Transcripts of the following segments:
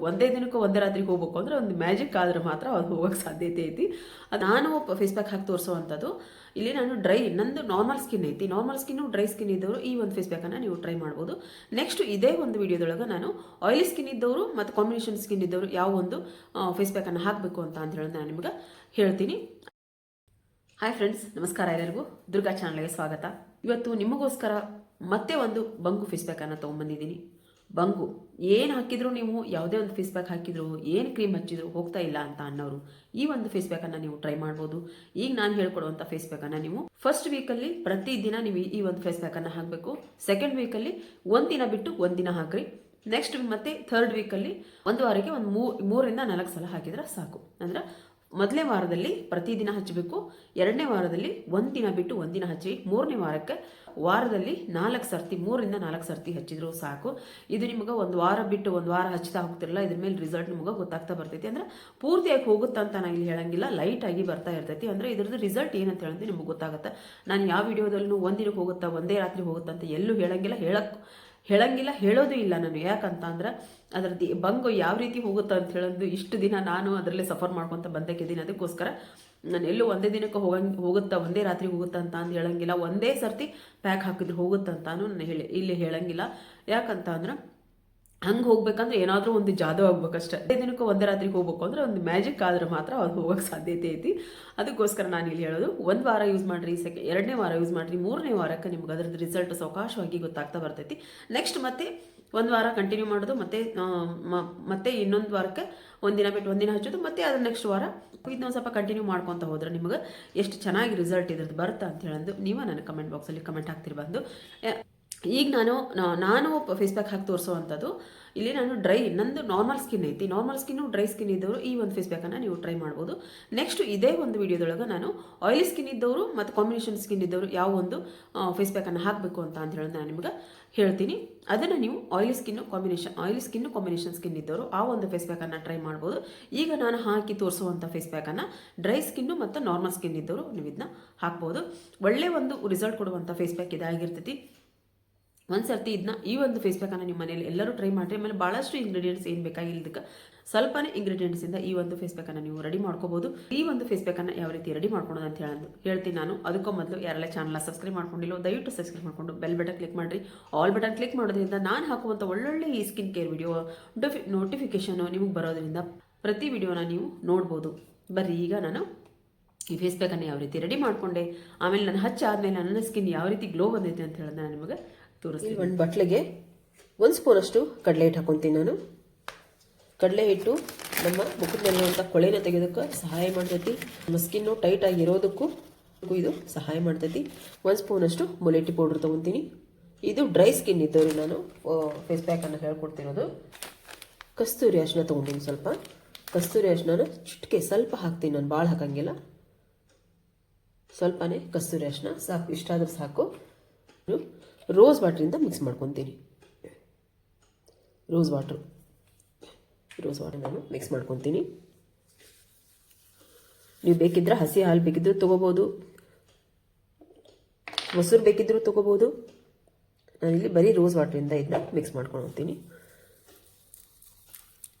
ಒಂದೇ ದಿನಕ್ಕೆ ಒಂದೇ ರಾತ್ರಿಗೆ ಹೋಗ್ಬೇಕು ಅಂದ್ರೆ ಒಂದು ಮ್ಯಾಜಿಕ್ ಆದ್ರೆ ಮಾತ್ರ ಅದು ಹೋಗೋಕ್ಕೆ ಸಾಧ್ಯತೆ ಐತಿ. ನಾನು ಫೇಸ್ ಪ್ಯಾಕ್ ಹಾಕಿ ತೋರಿಸೋವಂಥದ್ದು. ಇಲ್ಲಿ ನಾನು ನಂದು ನಾರ್ಮಲ್ ಸ್ಕಿನ್ ಐತಿ. ನಾರ್ಮಲ್ ಸ್ಕಿನ್ನು ಡ್ರೈ ಸ್ಕಿನ್ ಇದ್ದವರು ಈ ಒಂದು ಫೇಸ್ ಪ್ಯಾಕನ್ನು ನೀವು ಟ್ರೈ ಮಾಡ್ಬೋದು. ನೆಕ್ಸ್ಟ್ ಇದೇ ಒಂದು ವಿಡಿಯೋದೊಳಗೆ ನಾನು ಆಯಿಲಿ ಸ್ಕಿನ್ ಇದ್ದವರು ಮತ್ತು ಕಾಂಬಿನೇಷನ್ ಸ್ಕಿನ್ ಇದ್ದವರು ಯಾವ ಒಂದು ಫೇಸ್ ಪ್ಯಾಕನ್ನು ಹಾಕಬೇಕು ಅಂತ ಹೇಳೋದು ನಾನು ನಿಮ್ಗೆ ಹೇಳ್ತೀನಿ. ಹಾಯ್ ಫ್ರೆಂಡ್ಸ್, ನಮಸ್ಕಾರ ಎಲ್ಲರಿಗೂ. ದುರ್ಗಾ ಚಾನಲ್ಗೆ ಸ್ವಾಗತ. ಇವತ್ತು ನಿಮಗೋಸ್ಕರ ಮತ್ತೆ ಒಂದು ಬಂಗು ಫೇಸ್ ಪ್ಯಾಕನ್ನು ತೊಗೊಂಬಂದಿದ್ದೀನಿ. ಬಂಗು ಏನು ಹಾಕಿದ್ರು ನೀವು ಯಾವುದೇ ಒಂದು ಫೇಸ್ ಪ್ಯಾಕ್ ಹಾಕಿದ್ರು ಏನು ಕ್ರೀಮ್ ಹಚ್ಚಿದ್ರು ಹೋಗ್ತಾ ಇಲ್ಲ ಅಂತ ಅನ್ನೋರು ಈ ಒಂದು ಫೇಸ್ ಪ್ಯಾಕನ್ನು ನೀವು ಟ್ರೈ ಮಾಡ್ಬೋದು. ಈಗ ನಾನು ಹೇಳ್ಕೊಡುವಂಥ ಫೇಸ್ ಪ್ಯಾಕನ್ನು ನೀವು ಫಸ್ಟ್ ವೀಕಲ್ಲಿ ಪ್ರತಿದಿನ ನೀವು ಈ ಒಂದು ಫೇಸ್ ಪ್ಯಾಕನ್ನು ಹಾಕಬೇಕು. ಸೆಕೆಂಡ್ ವೀಕಲ್ಲಿ ಒಂದಿನ ಬಿಟ್ಟು ಒಂದಿನ ಹಾಕ್ರಿ. ನೆಕ್ಸ್ಟ್ ಮತ್ತೆ ಥರ್ಡ್ ವೀಕಲ್ಲಿ ಒಂದು ವಾರಕ್ಕೆ ಒಂದು 3 ರಿಂದ 4 ಸಲ ಹಾಕಿದ್ರೆ ಸಾಕು. ಅಂದ್ರೆ ಮೊದಲನೇ ವಾರದಲ್ಲಿ ಪ್ರತಿದಿನ ಹಚ್ಚಬೇಕು, ಎರಡನೇ ವಾರದಲ್ಲಿ ಒಂದಿನ ಬಿಟ್ಟು ಒಂದಿನ ಹಚ್ಚಿ, ಮೂರನೇ ವಾರದಲ್ಲಿ 4 ಸರ್ತಿ 3 ರಿಂದ 4 ಸರ್ತಿ ಹಚ್ಚಿದ್ರು ಸಾಕು. ಇದು ನಿಮಗೆ ಒಂದು ವಾರ ಬಿಟ್ಟು ಒಂದು ವಾರ ಹಚ್ತಾ ಹೋಗ್ತಿರಲ್ಲ, ಇದ್ರ ಮೇಲೆ ರಿಸಲ್ಟ್ ನಿಮಗೆ ಗೊತ್ತಾಗ್ತಾ ಬರ್ತೈತಿ. ಅಂದ್ರೆ ಪೂರ್ತಿಯಾಗಿ ಹೋಗುತ್ತಂತ ನಾನು ಇಲ್ಲಿ ಹೇಳಂಗಿಲ್ಲ, ಲೈಟ್ ಆಗಿ ಬರ್ತಾ ಇರ್ತೈತಿ. ಅಂದ್ರೆ ಇದ್ರದ್ದು ರಿಸಲ್ಟ್ ಏನಂತ ಹೇಳಿದ್ರೆ ನಿಮ್ಗೆ ಗೊತ್ತಾಗುತ್ತೆ. ನಾನು ಯಾವ ವಿಡಿಯೋದಲ್ಲೂ ಒಂದಿನಕ್ಕೆ ಹೋಗುತ್ತಾ ಒಂದೇ ರಾತ್ರಿ ಹೋಗುತ್ತಾ ಅಂತ ಎಲ್ಲೂ ಹೇಳಂಗಿಲ್ಲ, ಹೇಳೋದು ಇಲ್ಲ ನಾನು. ಯಾಕಂತ ಅಂದ್ರೆ ಅದರದ್ದು ಬಂಗು ಯಾವ ರೀತಿ ಹೋಗುತ್ತಾ ಅಂತ ಹೇಳೋದು ಇಷ್ಟು ದಿನ ನಾನು ಅದರಲ್ಲೇ ಸಫರ್ ಮಾಡ್ಕೊತ ಬಂದಕ್ಕಿದ್ದೀನಿ. ಅದಕ್ಕೋಸ್ಕರ ನಾನು ಎಲ್ಲೂ ಒಂದೇ ದಿನಕ್ಕೆ ಹೋಗುತ್ತಾ ಒಂದೇ ರಾತ್ರಿ ಹೋಗುತ್ತಾ ಅಂತ ಅಂದು ಹೇಳಂಗಿಲ್ಲ, ಒಂದೇ ಸರ್ತಿ ಪ್ಯಾಕ್ ಹಾಕಿದ್ರೆ ಹೋಗುತ್ತಂತಾನು ನಾನು ಇಲ್ಲಿ ಹೇಳಂಗಿಲ್ಲ. ಯಾಕಂತ ಅಂದ್ರೆ ಹಂಗೆ ಹೋಗ್ಬೇಕಂದ್ರೆ ಏನಾದರೂ ಒಂದು ಜಾದು ಆಗ್ಬೇಕಷ್ಟೇ. ಒಂದೇ ದಿನಕ್ಕೆ ಒಂದೇ ರಾತ್ರಿಗೆ ಹೋಗ್ಬೇಕು ಅಂದ್ರೆ ಒಂದು ಮ್ಯಾಜಿಕ್ ಆದ್ರೆ ಮಾತ್ರ ಅದು ಹೋಗೋಕ್ಕೆ ಸಾಧ್ಯತೆ ಐತಿ. ಅದಕ್ಕೋಸ್ಕರ ನಾನು ಇಲ್ಲಿ ಹೇಳೋದು, ಒಂದು ವಾರ ಯೂಸ್ ಮಾಡಿರಿ, ಎರಡನೇ ವಾರ ಯೂಸ್ ಮಾಡಿರಿ, ಮೂರನೇ ವಾರಕ್ಕೆ ನಿಮ್ಗೆ ಅದರದ್ದು ರಿಸಲ್ಟ್ ಸಾವಕಾಶವಾಗಿ ಗೊತ್ತಾಗ್ತಾ ಬರ್ತೈತಿ. ನೆಕ್ಸ್ಟ್ ಮತ್ತೆ ಒಂದು ವಾರ ಕಂಟಿನ್ಯೂ ಮಾಡೋದು, ಮತ್ತೆ ಇನ್ನೊಂದು ವಾರಕ್ಕೆ ಒಂದಿನ ಬಿಟ್ಟು ಒಂದಿನ ಹಚ್ಚೋದು, ಮತ್ತೆ ಅದ್ರ ನೆಕ್ಸ್ಟ್ ವಾರ ಇದನ್ನ ಸ್ವಲ್ಪ ಕಂಟಿನ್ಯೂ ಮಾಡ್ಕೊತ ಹೋದ್ರೆ ನಿಮಗೆ ಎಷ್ಟು ಚೆನ್ನಾಗಿ ರಿಸಲ್ಟ್ ಇದ್ರದ್ದು ಬರುತ್ತಾ ಅಂತ ಹೇಳೋದು ನೀವು ನನ್ನ ಕಮೆಂಟ್ ಬಾಕ್ಸಲ್ಲಿ ಕಮೆಂಟ್ ಹಾಕ್ತಿರಿ ಬಂದು. ಈಗ ನಾನು ಫೇಸ್ ಪ್ಯಾಕ್ ಹಾಕಿ ತೋರಿಸೋವಂಥದ್ದು. ಇಲ್ಲಿ ನಾನು ನಂದು ನಾರ್ಮಲ್ ಸ್ಕಿನ್ ಐತಿ. ನಾರ್ಮಲ್ ಸ್ಕಿನ್ನು ಡ್ರೈ ಸ್ಕಿನ್ ಇದ್ದವರು ಈ ಒಂದು ಫೇಸ್ ಪ್ಯಾಕನ್ನು ನೀವು ಟ್ರೈ ಮಾಡ್ಬೋದು. ನೆಕ್ಸ್ಟ್ ಇದೇ ಒಂದು ವಿಡಿಯೋದೊಳಗೆ ನಾನು ಆಯಿಲಿ ಸ್ಕಿನ್ ಇದ್ದವರು ಮತ್ತು ಕಾಂಬಿನೇಷನ್ ಸ್ಕಿನ್ ಇದ್ದವರು ಯಾವ ಒಂದು ಫೇಸ್ ಪ್ಯಾಕನ್ನು ಹಾಕಬೇಕು ಅಂತ ಹೇಳೋದು ನಾನು ನಿಮ್ಗೆ ಹೇಳ್ತೀನಿ. ಅದನ್ನು ನೀವು ಆಯಿಲಿ ಸ್ಕಿನ್ನು ಕಾಂಬಿನೇಷನ್ ಸ್ಕಿನ್ ಇದ್ದವರು ಆ ಒಂದು ಫೇಸ್ ಪ್ಯಾಕನ್ನು ಟ್ರೈ ಮಾಡ್ಬೋದು. ಈಗ ನಾನು ಹಾಕಿ ತೋರಿಸುವಂಥ ಫೇಸ್ ಪ್ಯಾಕನ್ನು ಡ್ರೈ ಸ್ಕಿನ್ನು ಮತ್ತು ನಾರ್ಮಲ್ ಸ್ಕಿನ್ ಇದ್ದವರು ನೀವು ಇದನ್ನ ಹಾಕ್ಬೋದು. ಒಳ್ಳೆಯ ಒಂದು ರಿಸಲ್ಟ್ ಕೊಡುವಂಥ ಫೇಸ್ ಪ್ಯಾಕ್ ಇದಾಗಿರ್ತೈತಿ. ಒಂದು ಸರ್ತಿ ಇದನ್ನ ಈ ಒಂದು ಫೇಸ್ ಪ್ಯಾಕನ್ನು ನಿಮ್ಮ ಮನೇಲಿ ಎಲ್ಲರೂ ಟ್ರೈ ಮಾಡಿರಿ. ಆಮೇಲೆ ಭಾಳಷ್ಟು ಇಂಗ್ರೀಡಿಯೆಂಟ್ಸ್ ಏನು ಬೇಕಾಗಿಲ್ಲದಕ್ಕೆ ಸ್ವಲ್ಪನೇ ಇಂಗ್ರೀಡಿಯೆಂಟ್ಸಿಂದ ಈ ಒಂದು ಫೇಸ್ ಪ್ಯಾಕನ್ನು ನೀವು ರೆಡಿ ಮಾಡ್ಕೋಬೋದು. ಈ ಒಂದು ಫೇಸ್ ಪ್ಯಾಕನ್ನು ಯಾವ ರೀತಿ ರೆಡಿ ಮಾಡ್ಕೊಳೋದು ಅಂತ ಹೇಳ್ತೀನಿ ನಾನು. ಅದಕ್ಕೂ ಮೊದಲು ಯಾರೆಲ್ಲ ಚಾನಲ್ನ ಸಬ್ಸ್ಕ್ರೈಬ್ ಮಾಡ್ಕೊಂಡಿಲ್ಲ ದಯವಿಟ್ಟು ಸಬ್ಸ್ಕ್ರೈಬ್ ಮಾಡಿಕೊಂಡು ಬೆಲ್ ಬಟನ್ ಕ್ಲಿಕ್ ಮಾಡಿರಿ. ಆಲ್ ಬಟನ್ ಕ್ಲಿಕ್ ಮಾಡೋದ್ರಿಂದ ನಾನು ಹಾಕುವಂಥ ಒಳ್ಳೊಳ್ಳೆ ಈ ಸ್ಕಿನ್ ಕೇರ್ ವಿಡಿಯೋ ನೋಟಿಫಿಕೇಶನು ನಿಮಗೆ ಬರೋದ್ರಿಂದ ಪ್ರತಿ ವಿಡಿಯೋನ ನೀವು ನೋಡ್ಬೋದು. ಬರ್ರಿ ಈಗ ನಾನು ಈ ಫೇಸ್ ಪ್ಯಾಕನ್ನು ಯಾವ ರೀತಿ ರೆಡಿ ಮಾಡಿಕೊಂಡೆ, ಆಮೇಲೆ ನಾನು ಹಚ್ಚಾದ್ಮೇಲೆ ನನ್ನ ಸ್ಕಿನ್ ಯಾವ ರೀತಿ ಗ್ಲೋ ಬಂದೈತೆ ಅಂತ ಹೇಳೋದು ನಾನು ನಿಮಗೆ ತೋರಿಸ್ತೀನಿ. ಒಂದು ಬಟ್ಲಿಗೆ 1 ಸ್ಪೂನಷ್ಟು ಕಡಲೆ ಹಿಟ್ಟು ಹಾಕೊತೀನಿ ನಾನು. ಕಡಲೆ ಹಿಟ್ಟು ನಮ್ಮ ಮುಖದ ಮೇಲಿರುವಂಥ ಕೊಳೆನ ತೆಗೆಯೋದಕ್ಕೆ ಸಹಾಯ ಮಾಡ್ತೈತಿ. ನಮ್ಮ ಸ್ಕಿನ್ನು ಟೈಟ್ ಆಗಿರೋದಕ್ಕೂ ಇದು ಸಹಾಯ ಮಾಡ್ತೈತಿ. 1 ಸ್ಪೂನಷ್ಟು ಮುಲೇಟಿ ಪೌಡ್ರ್ ತೊಗೊತೀನಿ. ಇದು ಡ್ರೈ ಸ್ಕಿನ್ ಇದ್ದವ್ರಿಗೆ ನಾನು ಫೇಸ್ ಪ್ಯಾಕನ್ನು ಹೇಳ್ಕೊಡ್ತಿರೋದು. ಕಸ್ತೂರಿ ಅರಿಶಿನ ತೊಗೊಂಡಿನಿ. ಸ್ವಲ್ಪ ಕಸ್ತೂರಿ ಅರಿಶಿನ ಚಿಟಿಕೆ ಸ್ವಲ್ಪ ಹಾಕ್ತೀನಿ ನಾನು, ಭಾಳ ಹಾಕಂಗಿಲ್ಲ, ಸ್ವಲ್ಪನೇ ಕಸ್ತೂರಿ ಅರಿಶಿನ ಸಾಕು, ಇಷ್ಟಾದರೂ ಸಾಕು. ರೋಸ್ ವಾಟ್ರಿಂದ ಮಿಕ್ಸ್ ಮಾಡ್ಕೊತೀನಿ. ರೋಸ್ ವಾಟರ್ ನಾನು ಮಿಕ್ಸ್ ಮಾಡ್ಕೊತೀನಿ. ನೀವು ಬೇಕಿದ್ರೆ ಹಸಿ ಹಾಲು ಬೇಕಿದ್ರೂ ತೊಗೋಬೋದು, ಮೊಸರು ಬೇಕಿದ್ರೂ ತೊಗೋಬೋದು. ನಾನಿಲ್ಲಿ ಬರೀ ರೋಸ್ ವಾಟ್ರಿಂದ ಇದನ್ನ ಮಿಕ್ಸ್ ಮಾಡ್ಕೊಂಡು ಹೋಗ್ತೀನಿ.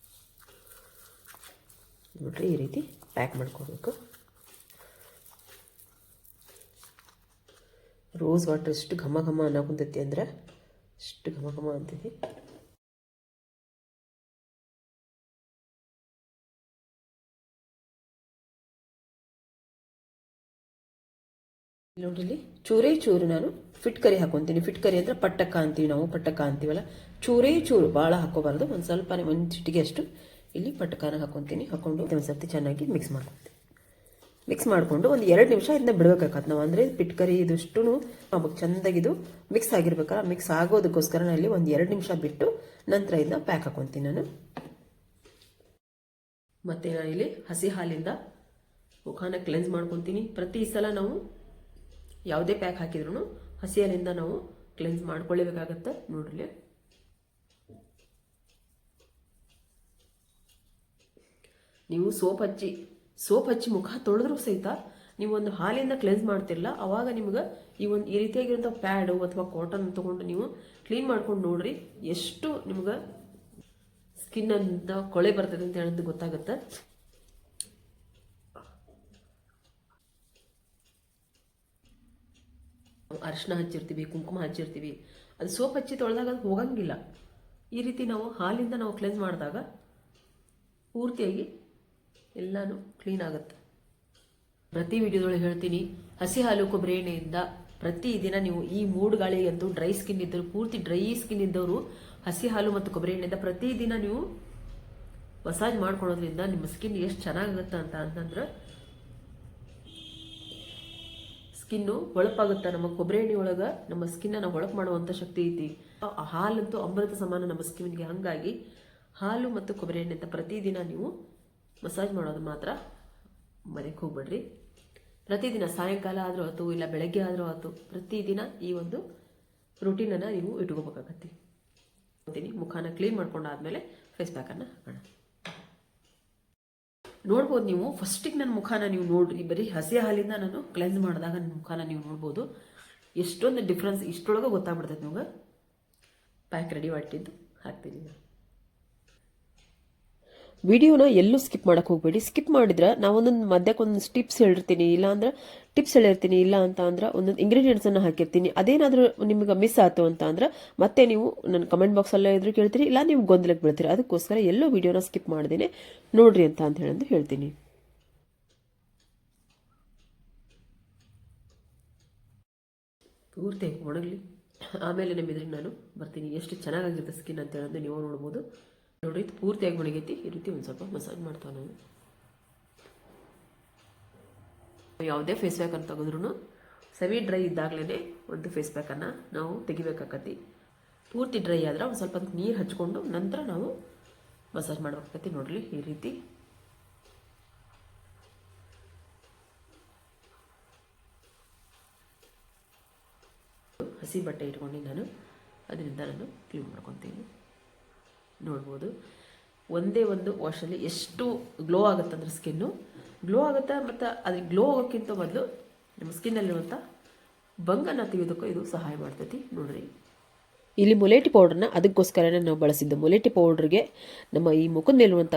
ನೋಡ್ರಿ, ಈ ರೀತಿ ಪ್ಯಾಕ್ ಮಾಡ್ಕೊಳ್ಬೇಕು. ರೋಸ್ ವಾಟರ್ ಎಷ್ಟು ಘಮ ಘಮ ಅನ್ನೋಕುಂತೈತಿ ಅಂದ್ರೆ ಎಷ್ಟು ಘಮ ಘಮ ಅಂತೈತಿ. ನೋಡ್ರಿ, ಚೂರು ನಾನು ಫಿಟ್ಕರಿ ಹಾಕೊತೀನಿ. ಫಿಟ್ಕರಿ ಅಂದ್ರೆ ಪಟ್ಟಕ್ಕ ಅಂತೀವಿ ನಾವು, ಪಟ್ಟಕ್ಕ ಅಂತೀವಲ್ಲ, ಚೂರು ಭಾಳ ಹಾಕೋಬಾರ್ದು. ಒಂದು ಸ್ವಲ್ಪನೇ ಒಂದು ಚಿಟಿಗೆ ಅಷ್ಟು ಇಲ್ಲಿ ಪಟ್ಟಕ್ಕನ ಹಾಕೊತೀನಿ. ಹಾಕೊಂಡು ಒಂದು ಸರ್ತಿ ಚೆನ್ನಾಗಿ ಮಿಕ್ಸ್ ಮಾಡ್ಕೊತೀನಿ. ಮಿಕ್ಸ್ ಮಾಡಿಕೊಂಡು ಒಂದು 2 ನಿಮಿಷ ಇದನ್ನ ಬಿಡಬೇಕಾಗತ್ತೆ ನಾವು. ಅಂದರೆ ಪಿಟ್ಕರಿ ಇದಿಷ್ಟು ನಮಗೆ ಚೆಂದಾಗಿದು ಮಿಕ್ಸ್ ಆಗಿರ್ಬೇಕಲ್ಲ, ಮಿಕ್ಸ್ ಆಗೋದಕ್ಕೋಸ್ಕರ ನಾನು ಇಲ್ಲಿ ಒಂದು 2 ನಿಮಿಷ ಬಿಟ್ಟು ನಂತರ ಇದನ್ನ ಪ್ಯಾಕ್ ಹಾಕೊತೀನಿ ನಾನು. ಮತ್ತು ನಾನಿಲ್ಲಿ ಹಸಿ ಹಾಲಿಂದ ಮುಖಾನ ಕ್ಲೆನ್ಸ್ ಮಾಡ್ಕೊತೀನಿ. ಪ್ರತಿ ಸಲ ನಾವು ಯಾವುದೇ ಪ್ಯಾಕ್ ಹಾಕಿದ್ರು ಹಸಿ ಹಾಲಿಂದ ನಾವು ಕ್ಲೆನ್ಸ್ ಮಾಡ್ಕೊಳ್ಳೇಬೇಕಾಗತ್ತೆ. ನೋಡ್ರಿ, ನೀವು ಸೋಪ್ ಹಚ್ಚಿ ಮುಖ ತೊಳೆದ್ರೂ ಸಹಿತ ನೀವು ಒಂದು ಹಾಲಿಂದ ಕ್ಲೆನ್ಸ್ ಮಾಡ್ತಿರಲ್ಲ, ಅವಾಗ ನಿಮ್ಗೆ ಈ ರೀತಿಯಾಗಿರುವಂಥ ಪ್ಯಾಡು ಅಥವಾ ಕಾಟನ್ ತೊಗೊಂಡು ನೀವು ಕ್ಲೀನ್ ಮಾಡ್ಕೊಂಡು ನೋಡ್ರಿ, ಎಷ್ಟು ನಿಮ್ಗೆ ಸ್ಕಿನ್ನಿಂದ ಕೊಳೆ ಬರ್ತದೆ ಅಂತ ಹೇಳೋದು ಗೊತ್ತಾಗುತ್ತೆ. ಅರಿಶಿನ ಹಚ್ಚಿರ್ತೀವಿ, ಕುಂಕುಮ ಹಚ್ಚಿರ್ತೀವಿ, ಅದು ಸೋಪ್ ಹಚ್ಚಿ ತೊಳೆದಾಗ ಅದು ಹೋಗಂಗಿಲ್ಲ. ಈ ರೀತಿ ನಾವು ಹಾಲಿಂದ ನಾವು ಕ್ಲೆನ್ಸ್ ಮಾಡಿದಾಗ ಪೂರ್ತಿಯಾಗಿ ಎಲ್ಲನೂ ಕ್ಲೀನ್ ಆಗುತ್ತೆ. ಪ್ರತಿ ವಿಡಿಯೋದೊಳಗೆ ಹೇಳ್ತೀನಿ, ಹಸಿ ಹಾಲು ಕೊಬ್ಬರಿ ಎಣ್ಣೆಯಿಂದ ಪ್ರತಿದಿನ ನೀವು ಈ ಮೂಡುಗಾಳಿಗಂತೂ ಡ್ರೈ ಸ್ಕಿನ್ ಇದ್ದರು, ಪೂರ್ತಿ ಡ್ರೈ ಸ್ಕಿನ್ ಇದ್ದವರು ಹಸಿ ಹಾಲು ಮತ್ತು ಕೊಬ್ಬರಿ ಎಣ್ಣೆಯಿಂದ ಪ್ರತಿದಿನ ನೀವು ಮಸಾಜ್ ಮಾಡ್ಕೊಳೋದ್ರಿಂದ ನಿಮ್ಮ ಸ್ಕಿನ್ ಎಷ್ಟು ಚೆನ್ನಾಗುತ್ತೆ ಅಂತಂದ್ರೆ ಸ್ಕಿನ್ನು ಹೊಳಪಾಗುತ್ತೆ. ನಮ್ಮ ಕೊಬ್ಬರಿ ಎಣ್ಣೆ ಒಳಗೆ ನಮ್ಮ ಸ್ಕಿನ್ನನ್ನು ಹೊಳಪು ಮಾಡುವಂಥ ಶಕ್ತಿ ಐತಿ. ಹಾಲಂತೂ ಅಮೃತ ಸಮಾನ ನಮ್ಮ ಸ್ಕಿನ್ಗೆ. ಹಾಗಾಗಿ ಹಾಲು ಮತ್ತು ಕೊಬ್ಬರಿ ಎಣ್ಣೆ ಪ್ರತಿದಿನ ನೀವು ಮಸಾಜ್ ಮಾಡೋದು ಮಾತ್ರ ಮನೆಗೆ ಹೋಗ್ಬೇಡ್ರಿ. ಪ್ರತಿದಿನ ಸಾಯಂಕಾಲ ಆದರೂ ಆಯ್ತು, ಇಲ್ಲ ಬೆಳಗ್ಗೆ ಆದರೂ ಆಯ್ತು, ಪ್ರತಿದಿನ ಈ ಒಂದು ರೂಟೀನನ್ನು ನೀವು ಇಟ್ಕೋಬೇಕಾಗತ್ತೆ. ಮುಖಾನ ಕ್ಲೀನ್ ಮಾಡ್ಕೊಂಡಾದ್ಮೇಲೆ ಫೇಸ್ ಪ್ಯಾಕನ್ನು ಹಾಕೋಣ. ನೋಡ್ಬೋದು ನೀವು, ಫಸ್ಟಿಗೆ ನನ್ನ ಮುಖಾನ ನೀವು ನೋಡ್ರಿ, ಬರೀ ಹಸಿ ಹಾಲಿಂದ ನಾನು ಕ್ಲೆನ್ಸ್ ಮಾಡಿದಾಗ ನನ್ನ ಮುಖಾನ ನೀವು ನೋಡ್ಬೋದು. ಎಷ್ಟೊಂದು ಡಿಫ್ರೆನ್ಸ್ ಇಷ್ಟೊಳಗೆ ಗೊತ್ತಾಗ್ಬಿಡ್ತೈತೆ ನಿಮ್ಗೆ. ಪ್ಯಾಕ್ ರೆಡಿ ಮಾಡಿಟ್ಟಿದ್ದು ಹಾಕ್ತೀನಿ ನಾನು. ವಿಡಿಯೋನ ಎಲ್ಲೂ ಸ್ಕಿಪ್ ಮಾಡೋಕ್ಕೆ ಹೋಗಬೇಡಿ. ಸ್ಕಿಪ್ ಮಾಡಿದ್ರೆ ನಾವೊಂದೊಂದು ಮಧ್ಯಕ್ಕೆ ಒಂದೊಂದು ಟಿಪ್ಸ್ ಹೇಳಿರ್ತೀನಿ, ಇಲ್ಲ ಅಂದ್ರೆ ಟಿಪ್ಸ್ ಹೇಳಿರ್ತೀನಿ, ಇಲ್ಲ ಅಂತ ಅಂದ್ರೆ ಒಂದೊಂದು ಇಂಗ್ರೀಡಿಯೆಂಟ್ಸನ್ನು ಹಾಕಿರ್ತೀನಿ. ಅದೇನಾದರೂ ನಿಮಗೆ ಮಿಸ್ ಆಯ್ತು ಅಂತ ಅಂದ್ರೆ ಮತ್ತೆ ನೀವು ನನ್ನ ಕಮೆಂಟ್ ಬಾಕ್ಸಲ್ಲೇ ಇದ್ರೂ ಕೇಳ್ತೀರಿ, ಇಲ್ಲ ನೀವು ಗೊಂದಲಕ್ಕೆ ಬೀಳ್ತೀರಿ. ಅದಕ್ಕೋಸ್ಕರ ಎಲ್ಲೋ ವಿಡಿಯೋನ ಸ್ಕಿಪ್ ಮಾಡ್ದೇನೆ ನೋಡ್ರಿ ಅಂತ ಹೇಳಂದು ಹೇಳ್ತೀನಿ. ಪೂರ್ತಿ ಒಣಗಲಿ, ಆಮೇಲೆ ನಮ್ಮಿದ್ರಿಗೆ ನಾನು ಬರ್ತೀನಿ. ಎಷ್ಟು ಚೆನ್ನಾಗಿರುತ್ತೆ ಸ್ಕಿನ್ ಅಂತ ಹೇಳೋದು ನೀವು ನೋಡ್ಬೋದು. ನೋಡ್ರಿ, ಇದು ಪೂರ್ತಿಯಾಗಿ ಒಣಗೈತಿ. ಈ ರೀತಿ ಒಂದು ಸ್ವಲ್ಪ ಮಸಾಜ್ ಮಾಡ್ತಾವೆ. ನಾವು ಯಾವುದೇ ಫೇಸ್ ಪ್ಯಾಕನ್ನು ತೆಗೆದ್ರೂ ಸೆಮಿ ಡ್ರೈ ಇದ್ದಾಗಲೇ ಒಂದು ಫೇಸ್ ಪ್ಯಾಕನ್ನು ನಾವು ತೆಗಿಬೇಕಾಗತ್ತಿ. ಪೂರ್ತಿ ಡ್ರೈ ಆದ್ರೆ ಒಂದು ಸ್ವಲ್ಪ ನೀರು ಹಚ್ಕೊಂಡು ನಂತರ ನಾವು ಮಸಾಜ್ ಮಾಡಬೇಕಾಗತ್ತಿ. ನೋಡ್ರಿ, ಈ ರೀತಿ ಹಸಿ ಬಟ್ಟೆ ಇಟ್ಕೊಂಡು ನಾನು ಅದರಿಂದ ನಾನು ಕ್ಲೀನ್ ಮಾಡ್ಕೊತೀನಿ. ನೋಡ್ಬೋದು, ಒಂದೇ ಒಂದು ವಾಶಲ್ಲಿ ಎಷ್ಟು ಗ್ಲೋ ಆಗುತ್ತೆ ಅಂದ್ರೆ ಸ್ಕಿನ್ನು ಗ್ಲೋ ಆಗುತ್ತೆ. ಮತ್ತು ಅದು ಗ್ಲೋ ಆಗೋಕ್ಕಿಂತ ಮೊದಲು ನಮ್ಮ ಸ್ಕಿನ್ನಲ್ಲಿರುವಂಥ ಬಂಗನ್ನು ತೆಗೆಯೋದಕ್ಕೂ ಇದು ಸಹಾಯ ಮಾಡ್ತೈತಿ. ನೋಡ್ರಿ, ಇಲ್ಲಿ ಮುಲೇಟಿ ಪೌಡ್ರನ್ನ ಅದಕ್ಕೋಸ್ಕರನೇ ನಾವು ಬಳಸಿದ್ದು. ಮುಲೇಟಿ ಪೌಡ್ರಿಗೆ ನಮ್ಮ ಈ ಮುಖದ ಮೇಲಿರುವಂಥ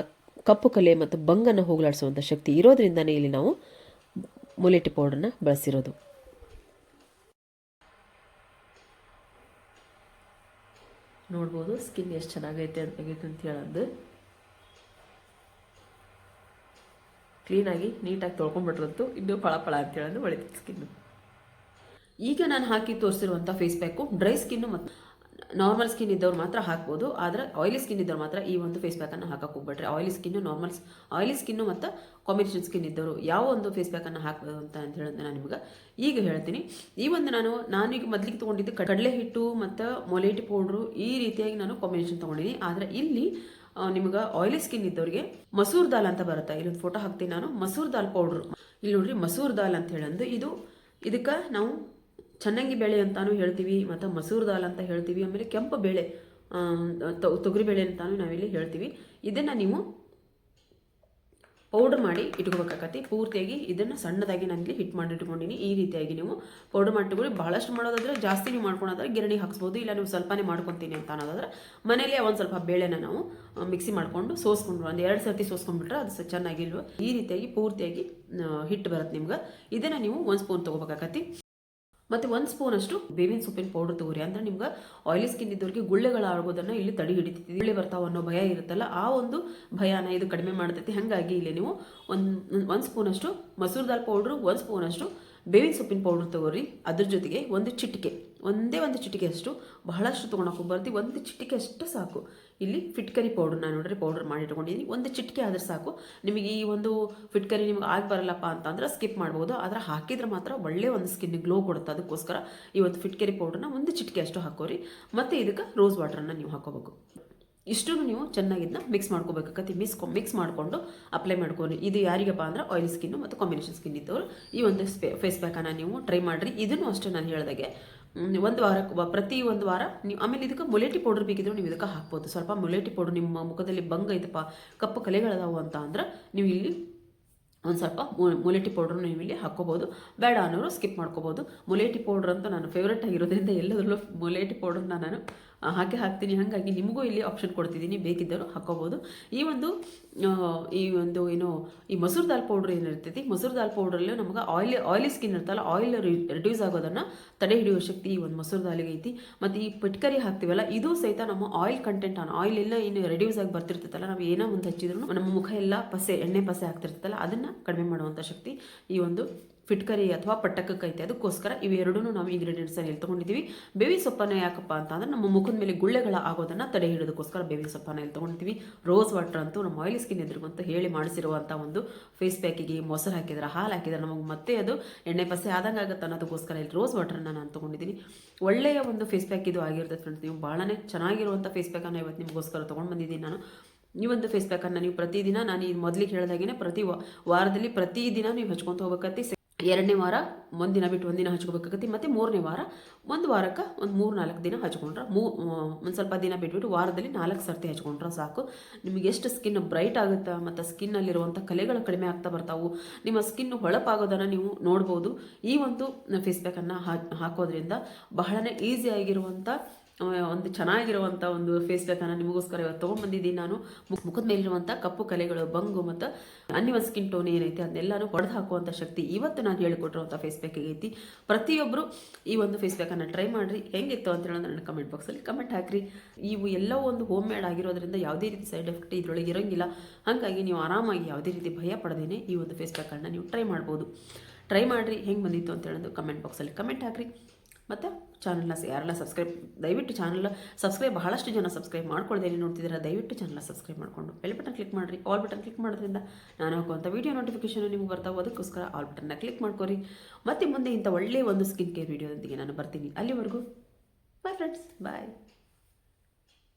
ಕಪ್ಪು ಕಲೆ ಮತ್ತು ಬಂಗನ್ನು ಹೋಗಲಾಡಿಸುವಂಥ ಶಕ್ತಿ ಇರೋದ್ರಿಂದನೇ ಇಲ್ಲಿ ನಾವು ಮುಲೇಟಿ ಪೌಡ್ರನ್ನ ಬಳಸಿರೋದು. ನೋಡ್ಬೋದು ಸ್ಕಿನ್ ಎಷ್ಟು ಚೆನ್ನಾಗೈತೆ ಅಂತ ಹೇಳೋದು. ಕ್ಲೀನಾಗಿ ನೀಟಾಗಿ ತೊಳ್ಕೊಂಡ್ಬಿಟ್ರಂತೂ ಇನ್ನೂ ಫಳ ಅಂತ ಹೇಳೋದು ಒಳಿತೈತೆ ಸ್ಕಿನ್ನು. ಈಗ ನಾನು ಹಾಕಿ ತೋರಿಸಿರುವಂಥ ಫೇಸ್ ಪ್ಯಾಕು ಡ್ರೈ ಸ್ಕಿನ್ನು ಮತ್ತು ನಾರ್ಮಲ್ ಸ್ಕಿನ್ ಇದ್ದವ್ರು ಮಾತ್ರ ಹಾಕ್ಬೋದು. ಆದರೆ ಆಯಿಲಿ ಸ್ಕಿನ್ ಇದ್ದವ್ರು ಮಾತ್ರ ಈ ಒಂದು ಫೇಸ್ ಪ್ಯಾಕನ್ನು ಹಾಕಕ್ಕೆ ಹೋಗ್ಬೇಡ್ರಿ. ಆಯಿಲಿ ಸ್ಕಿನ್ನು ಮತ್ತು ಕಾಂಬಿನೇಷನ್ ಸ್ಕಿನ್ ಇದ್ದವರು ಯಾವ ಒಂದು ಫೇಸ್ ಪ್ಯಾಕನ್ನು ಹಾಕ್ಬೋದು ಅಂತ ಹೇಳೋದು ನಾನು ನಿಮ್ಗೆ ಈಗ ಹೇಳ್ತೀನಿ. ಈ ಒಂದು ನಾನೀಗ ಮೊದಲಿಗೆ ತೊಗೊಂಡಿದ್ದು ಕಡಲೆ ಹಿಟ್ಟು ಮತ್ತು ಮೊಲೇಟಿ ಪೌಡ್ರು, ಈ ರೀತಿಯಾಗಿ ನಾನು ಕಾಂಬಿನೇಷನ್ ತೊಗೊಂಡಿನಿ. ಆದರೆ ಇಲ್ಲಿ ನಿಮ್ಗೆ ಆಯಿಲಿ ಸ್ಕಿನ್ ಇದ್ದವ್ರಿಗೆ ಮಸೂರ್ ದಾಲ್ ಅಂತ ಬರುತ್ತೆ. ಇಲ್ಲೊಂದು ಫೋಟೋ ಹಾಕ್ತೀನಿ ನಾನು. ಮಸೂರ್ ದಾಲ್ ಪೌಡ್ರು ಇಲ್ಲಿ ನೋಡ್ರಿ, ಮಸೂರ್ ದಾಲ್ ಅಂತ ಹೇಳಂದು ಇದಕ್ಕೆ ನಾವು ಚನ್ನಂಗಿ ಬೇಳೆ ಅಂತಾನು ಹೇಳ್ತೀವಿ, ಮತ್ತು ಮಸೂರ್ ದಾಲ್ ಅಂತ ಹೇಳ್ತೀವಿ. ಆಮೇಲೆ ಕೆಂಪು ಬೇಳೆ, ತೊಗರಿ ಬೇಳೆ ಅಂತಾನು ನಾವಿಲ್ಲಿ ಹೇಳ್ತೀವಿ. ಇದನ್ನು ನೀವು ಪೌಡ್ರ್ ಮಾಡಿ ಇಟ್ಕೋಬೇಕಾಗತ್ತೆ. ಪೂರ್ತಿಯಾಗಿ ಇದನ್ನು ಸಣ್ಣದಾಗಿ ನಾನಿಲ್ಲಿ ಹಿಟ್ ಮಾಡಿ ಇಟ್ಕೊಂಡಿನಿ. ಈ ರೀತಿಯಾಗಿ ನೀವು ಪೌಡ್ರ್ ಮಾಡಿ ಇಟ್ಕೊಳ್ಳಿ. ಭಾಳಷ್ಟು ಮಾಡೋದಾದರೆ ಜಾಸ್ತಿ ನೀವು ಮಾಡ್ಕೊಳೋದಾದ್ರೆ ಗಿರಣಿ ಹಾಕ್ಸ್ಬೋದು, ಇಲ್ಲ ನೀವು ಸ್ವಲ್ಪನೇ ಮಾಡ್ಕೊತೀನಿ ಅಂತ ಅನ್ನೋದಾದ್ರೆ ಮನೇಲಿ ಒಂದು ಸ್ವಲ್ಪ ಬೇಳೆನ ನಾವು ಮಿಕ್ಸಿ ಮಾಡಿಕೊಂಡು ಸೋಸ್ಕೊಂಡು ಒಂದು 2 ಸರ್ತಿ ಸೋಸ್ಕೊಂಡ್ಬಿಟ್ರೆ ಅದು ಚೆನ್ನಾಗಿಲ್ವ. ಈ ರೀತಿಯಾಗಿ ಪೂರ್ತಿಯಾಗಿ ಹಿಟ್ಟು ಬರುತ್ತೆ ನಿಮ್ಗೆ. ಇದನ್ನು ನೀವು 1 ಸ್ಪೂನ್ ತೊಗೋಬೇಕಾಗತ್ತೆ. ಮತ್ತು 1 ಸ್ಪೂನಷ್ಟು ಬೇವಿನ ಸೊಪ್ಪಿನ ಪೌಡ್ರ್ ತೊಗೊರಿ. ಅಂದರೆ ನಿಮ್ಗೆ ಆಯಿಲಿ ಸ್ಕಿನ್ ಇದ್ದವ್ರಿಗೆ ಗುಳ್ಳೆಗಳಾಗೋದನ್ನು ಇಲ್ಲಿ ತಡೆ ಹಿಡಿತೈತಿ. ಗುಳ್ಳೆ ಬರ್ತಾವೆ ಅನ್ನೋ ಭಯ ಇರುತ್ತಲ್ಲ, ಆ ಒಂದು ಭಯನ ಇದು ಕಡಿಮೆ ಮಾಡ್ತೈತಿ. ಹಾಗಾಗಿ ಇಲ್ಲಿ ನೀವು ಒಂದು ಸ್ಪೂನಷ್ಟು ಮಸೂರ್ ದಾಲ್ ಪೌಡ್ರು, 1 ಸ್ಪೂನಷ್ಟು ಬೇವಿನ ಸೊಪ್ಪಿನ ಪೌಡ್ರ್ ತೊಗೊರಿ. ಅದ್ರ ಜೊತೆಗೆ ಒಂದೇ ಒಂದು ಚಿಟಿಕೆ ಅಷ್ಟು, ಬಹಳಷ್ಟು ತೊಗೊಳಕ್ಕೆ ಹೋಗ್ಬಾರ್ದು, 1 ಚಿಟಿಕೆ ಅಷ್ಟು ಸಾಕು. ಇಲ್ಲಿ ಫಿಟ್ಕರಿ ಪೌಡ್ರ್ ನಾನು ನೋಡ್ರಿ ಪೌಡ್ರ್ ಮಾಡಿ ಇಟ್ಕೊಂಡಿದ್ದೀನಿ. 1 ಚಿಟಿಕೆ ಆದ್ರೆ ಸಾಕು. ನಿಮಗೆ ಈ ಒಂದು ಫಿಟ್ಕರಿ ನಿಮ್ಗೆ ಆಗಿ ಬರಲ್ಲಪ್ಪ ಅಂತಂದ್ರೆ ಸ್ಕಿಪ್ ಮಾಡ್ಬೋದು. ಆದರೆ ಹಾಕಿದ್ರೆ ಮಾತ್ರ ಒಳ್ಳೆ ಒಂದು ಸ್ಕಿನ್ ಗ್ಲೋ ಕೊಡುತ್ತೆ. ಅದಕ್ಕೋಸ್ಕರ ಈ ಒಂದು ಫಿಟ್ಕರಿ ಪೌಡ್ರನ್ನ 1 ಚಿಟಿಕೆ ಅಷ್ಟು ಹಾಕೋರಿ. ಮತ್ತು ಇದಕ್ಕೆ ರೋಸ್ ವಾಟರನ್ನು ನೀವು ಹಾಕೋಬೇಕು. ಇಷ್ಟು ನೀವು ಚೆನ್ನಾಗಿ ಇದನ್ನ ಮಿಕ್ಸ್ ಮಾಡ್ಕೋಬೇಕಾಗತ್ತೆ. ಮಿಕ್ಸ್ ಮಾಡಿಕೊಂಡು ಅಪ್ಲೈ ಮಾಡ್ಕೊಂಡು, ಇದು ಯಾರಿಗಪ್ಪ ಅಂದ್ರೆ ಆಯಿಲ್ ಸ್ಕಿನ್ನು ಮತ್ತು ಕಾಂಬಿನೇಷನ್ ಸ್ಕಿನ್ ಇದ್ದವರು ಈ ಒಂದು ಫೇಸ್ ಪ್ಯಾಕನ್ನು ನೀವು ಟ್ರೈ ಮಾಡಿರಿ. ಇದನ್ನು ಅಷ್ಟೇ ನಾನು ಹೇಳಿದಾಗೆ ಪ್ರತಿ ಒಂದು ವಾರ ನೀವು. ಆಮೇಲೆ ಇದಕ್ಕೆ ಮುಲೇಟಿ ಪೌಡರ್ ಬೇಕಿದ್ರು ನೀವು ಇದಕ್ಕೆ ಹಾಕ್ಬೋದು. ಸ್ವಲ್ಪ ಮುಲೇಟಿ ಪೌಡ್ರ್ ನಿಮ್ಮ ಮುಖದಲ್ಲಿ ಬಂಗ ಐತಪ್ಪ, ಕಪ್ಪು ಕಲೆಗಳದಾವು ಅಂತ ಅಂದ್ರೆ ನೀವು ಇಲ್ಲಿ ಒಂದು ಸ್ವಲ್ಪ ಮುಲೇಟಿ ಪೌಡ್ರನ್ನು ನೀವು ಇಲ್ಲಿ ಹಾಕ್ಕೋಬೋದು. ಬೇಡ ಅನ್ನೋರು ಸ್ಕಿಪ್ ಮಾಡ್ಕೋಬೋದು. ಮುಲೇಟಿ ಪೌಡ್ರ್ ಅಂತ ನಾನು ಫೇವ್ರೇಟ್ ಆಗಿರೋದ್ರಿಂದ ಎಲ್ಲದರಲ್ಲೂ ಮುಲೇಟಿ ಪೌಡ್ರನ್ನ ನಾನು ಹಾಗೆ ಹಾಕ್ತೀನಿ. ಹಾಗಾಗಿ ನಿಮಗೂ ಇಲ್ಲಿ ಆಪ್ಷನ್ ಕೊಡ್ತಿದ್ದೀನಿ, ಬೇಕಿದ್ದರೂ ಹಾಕೋಬೋದು. ಈ ಒಂದು ಏನು ಈ ಮಸೂರ್ ದಾಲ್ ಪೌಡ್ರ್ ಏನಿರ್ತೈತಿ, ಮಸೂರ್ ದಾಲ್ ಪೌಡ್ರಲ್ಲಿ ನಮಗೆ ಆಯಿಲಿ ಸ್ಕಿನ್ ಇರ್ತಲ್ಲ, ಆಯಿಲ್ ರಿಡ್ಯೂಸ್ ಆಗೋದನ್ನು ತಡೆ ಹಿಡಿಯುವ ಶಕ್ತಿ ಈ ಒಂದು ಮಸೂರ್ ದಾಲಿಗೆ ಐತಿ. ಮತ್ತು ಈ ಪಿಟ್ಕರಿ ಹಾಕ್ತೀವಲ್ಲ, ಇದು ಸಹಿತ ನಮ್ಮ ಆಯಿಲ್ ಕಂಟೆಂಟ್ ಆಯಿಲ್ ಎಲ್ಲ ಏನು ರೆಡ್ಯೂಸ್ ಆಗಿ ಬರ್ತಿರ್ತೈತಲ್ಲ, ನಾವು ಏನೋ ಮುಂದೆ ಹಚ್ಚಿದ್ರು ನಮ್ಮ ಮುಖ ಎಲ್ಲ ಎಣ್ಣೆ ಪಸೆ ಆಗ್ತಿರ್ತಲ್ಲ, ಅದನ್ನು ಕಡಿಮೆ ಮಾಡುವಂಥ ಶಕ್ತಿ ಈ ಒಂದು ಫಿಟ್ಕರಿ ಅಥವಾ ಪಟ್ಟಕ್ಕಕ್ಕೆ ಐತೆ. ಅದಕ್ಕೋಸ್ಕರ ಇವೆರಡೂ ನಾವು ಇಂಗ್ರೀಡಿಯೆಂಟ್ಸನ್ನು ಎಲ್ಲಿ ತೊಗೊಂಡಿದ್ದೀವಿ. ಬೇವಿನ ಸೊಪ್ಪನ್ನು ಯಾಕಪ್ಪ ಅಂತಂದ್ರೆ ನಮ್ಮ ಮುಖದ ಮೇಲೆ ಗುಳ್ಳೆಗಳ ಆಗೋದನ್ನು ತಡೆ ಹಿಡಿಯೋದಕ್ಕೋಸ್ಕರ ಬೇವಿನ ಸೊಪ್ಪನ್ನು ಎಲ್ಲಿ ತೊಗೊಂಡಿದ್ದೀವಿ. ರೋಸ್ ವಾಟರ್ ಅಂತೂ ನಮ್ಮ ಆಯಿಲ್ ಸ್ಕಿನ್ ಎದುರಿಗಂತ ಹೇಳಿ ಮಾಡಿಸಿರುವಂಥ ಒಂದು ಫೇಸ್ ಪ್ಯಾಕಿಗೆ ಮೊಸರು ಹಾಕಿದ್ರೆ, ಹಾಲು ಹಾಕಿದ್ರೆ ನಮಗೆ ಮತ್ತೆ ಅದು ಎಣ್ಣೆ ಪಸೆ ಆದಂಗೆ ಆಗುತ್ತೆ ಅನ್ನೋದಕ್ಕೋಸ್ಕರ ಇಲ್ಲಿ ರೋಸ್ ವಾಟರನ್ನು ನಾನು ತೊಗೊಂಡಿದ್ದೀನಿ. ಒಳ್ಳೆಯ ಒಂದು ಫೇಸ್ ಪ್ಯಾಕ್ ಇದು ಆಗಿರ್ತದೆ ಫ್ರೆಂಡ್ಸ್. ನೀವು ಭಾಳನೇ ಚೆನ್ನಾಗಿರುವಂಥ ಫೇಸ್ ಪ್ಯಾಕನ್ನು ಇವತ್ತು ನಿಮಗೋಸ್ಕರ ತೊಗೊಂಡು ಬಂದಿದ್ದೀನಿ ನಾನು. ಈ ಒಂದು ಫೇಸ್ ಪ್ಯಾಕನ್ನು ನೀವು ಪ್ರತಿದಿನ, ನಾನು ಈ ಮೊದಲಿಗೆ ಹೇಳಿದಾಗೇ ವಾರದಲ್ಲಿ ಪ್ರತಿದಿನ ನೀವು ಹಚ್ಕೊತ ಹೋಗ್ಬೇಕತ್ತಿ. 2ನೇ ವಾರ ಒಂದಿನ ಬಿಟ್ಟು ಒಂದಿನ ಹಚ್ಕೋಬೇಕಾಗತ್ತೆ. ಮತ್ತು 3ನೇ ವಾರ ಒಂದು ವಾರಕ್ಕೆ ಒಂದು 3-4 ದಿನ ಹಚ್ಕೊಂಡ್ರೆ, ಒಂದು ಸ್ವಲ್ಪ ದಿನ ಬಿಟ್ಬಿಟ್ಟು ವಾರದಲ್ಲಿ 4 ಸರ್ತಿ ಹಚ್ಕೊಂಡ್ರೆ ಸಾಕು. ನಿಮಗೆ ಎಷ್ಟು ಸ್ಕಿನ್ ಬ್ರೈಟ್ ಆಗುತ್ತೆ ಮತ್ತು ಸ್ಕಿನ್ನಲ್ಲಿರುವಂಥ ಕಲೆಗಳು ಕಡಿಮೆ ಆಗ್ತಾ ಬರ್ತಾವೆ. ನಿಮ್ಮ ಸ್ಕಿನ್ ಹೊಳಪಾಗೋದನ್ನು ನೀವು ನೋಡ್ಬೋದು. ಈ ಒಂದು ಫೇಸ್ ಪ್ಯಾಕನ್ನು ಹಾಕೋದ್ರಿಂದ ಬಹಳನೇ ಈಸಿಯಾಗಿರುವಂಥ ಒಂದು ಚೆನ್ನಾಗಿರುವಂಥ ಒಂದು ಫೇಸ್ ಪ್ಯಾಕನ್ನು ನಿಮಗೋಸ್ಕರ ಇವತ್ತು ತೊಗೊಂಡ್ಬಂದಿದ್ದೀನಿ ನಾನು. ಮುಖದ ಮೇಲಿರುವಂಥ ಕಪ್ಪು ಕಲೆಗಳು, ಬಂಗು ಮತ್ತು ಅನ್ಯವ ಸ್ಕಿನ್ ಟೋನ್ ಏನೈತೆ ಅದನ್ನೆಲ್ಲನೂ ಹೊಡೆದು ಹಾಕುವಂಥ ಶಕ್ತಿ ಇವತ್ತು ನಾನು ಹೇಳಿಕೊಟ್ಟಿರುವಂಥ ಫೇಸ್ ಪ್ಯಾಕಿಗೆ ಐತಿ. ಪ್ರತಿಯೊಬ್ಬರು ಈ ಒಂದು ಫೇಸ್ ಪ್ಯಾಕನ್ನು ಟ್ರೈ ಮಾಡಿರಿ. ಹೆಂಗಿತ್ತು ಅಂತ ಹೇಳೋದು ನನ್ನ ಕಮೆಂಟ್ ಬಾಕ್ಸಲ್ಲಿ ಕಮೆಂಟ್ ಹಾಕಿರಿ. ಇವು ಎಲ್ಲವೂ ಒಂದು ಹೋಮ್ ಮೇಡ್ ಆಗಿರೋದ್ರಿಂದ ಯಾವುದೇ ರೀತಿ ಸೈಡ್ ಎಫೆಕ್ಟ್ ಇದರೊಳಗೆ ಇರೋಂಗಿಲ್ಲ. ಹಾಗಾಗಿ ನೀವು ಆರಾಮಾಗಿ ಯಾವುದೇ ರೀತಿ ಭಯ ಪಡದೇನೆ ಈ ಒಂದು ಫೇಸ್ ಪ್ಯಾಕನ್ನು ನೀವು ಟ್ರೈ ಮಾಡ್ಬೋದು. ಟ್ರೈ ಮಾಡಿರಿ, ಹೆಂಗೆ ಬಂದಿತ್ತು ಅಂತ ಹೇಳೋದು ಕಮೆಂಟ್ ಬಾಕ್ಸಲ್ಲಿ ಕಮೆಂಟ್ ಹಾಕಿರಿ. ಮತ್ತು ಚಾನಲ್ನ ಯಾರೆಲ್ಲ ದಯವಿಟ್ಟು ಚಾನಲ್ ಸಬ್ಸ್ಕ್ರೈಬ್, ಬಹಳಷ್ಟು ಜನ ಸಬ್ಸ್ಕ್ರೈಬ್ ಮಾಡ್ಕೊಳ್ದೇನೆ ನೋಡ್ತಿದ್ದೀರಾ. ದಯವಿಟ್ಟು ಚಾನಲ್ನ ಸಬ್ಸ್ಕ್ರೈಬ್ ಮಾಡಿಕೊಂಡು ಬೆಲ್ ಬಟನ್ ಕ್ಲಿಕ್ ಮಾಡಿರಿ. ಆಲ್ ಬಟನ್ ಕ್ಲಿಕ್ ಮಾಡೋದ್ರಿಂದ ನಾನು ಹಾಕುವಂಥ ವೀಡಿಯೋ ನೋಟಿಫಿಕೇಷನ್ ನಿಮ್ಗೆ ಬರ್ತಾವೆ. ಅದಕ್ಕೋಸ್ಕರ ಆಲ್ ಬಟನ್ನ ಕ್ಲಿಕ್ ಮಾಡ್ಕೊರಿ. ಮತ್ತು ಮುಂದೆ ಇಂಥ ಒಳ್ಳೆಯ ಒಂದು ಸ್ಕಿನ್ ಕೇರ್ ವೀಡಿಯೋದೊಂದಿಗೆ ನಾನು ಬರ್ತೀನಿ. ಅಲ್ಲಿವರೆಗೂ ಬಾಯ್ ಫ್ರೆಂಡ್ಸ್, ಬಾಯ್.